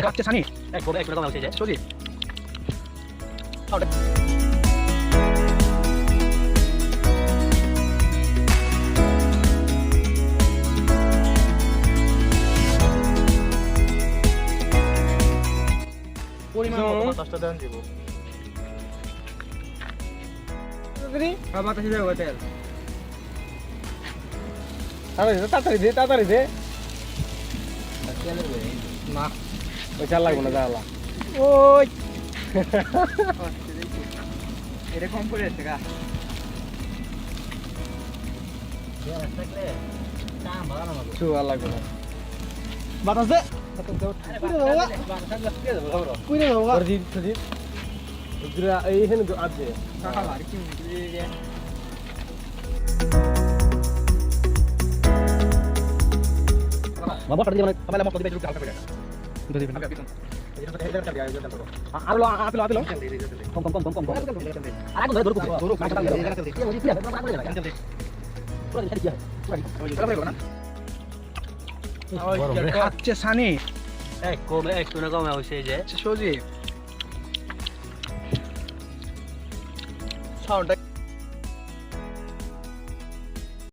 খাচ্ছে সানি এক করে কম হচ্ছে যে সজি পরিমাণ মতো বাতাসটা দেন দিব বাতাসে যাবে তেল তাড়াতাড়ি দে না ওই চাল লাগবো না দাঁড়ালা ওই এটা কম করে আছে গা শু আর লাগবে না বাতাস দে সরজিৎ সরজিৎ এইখানে আছে বাবা করে দিবেন তাহলে মত দিবে একটু হালকা করে আরো আপেল আপেল কম আর আগে ধরে ধরো মাথা লাগে খাচ্ছে সানি এক কমে একটু না কমে হচ্ছে যে সজি সাউন্ডটা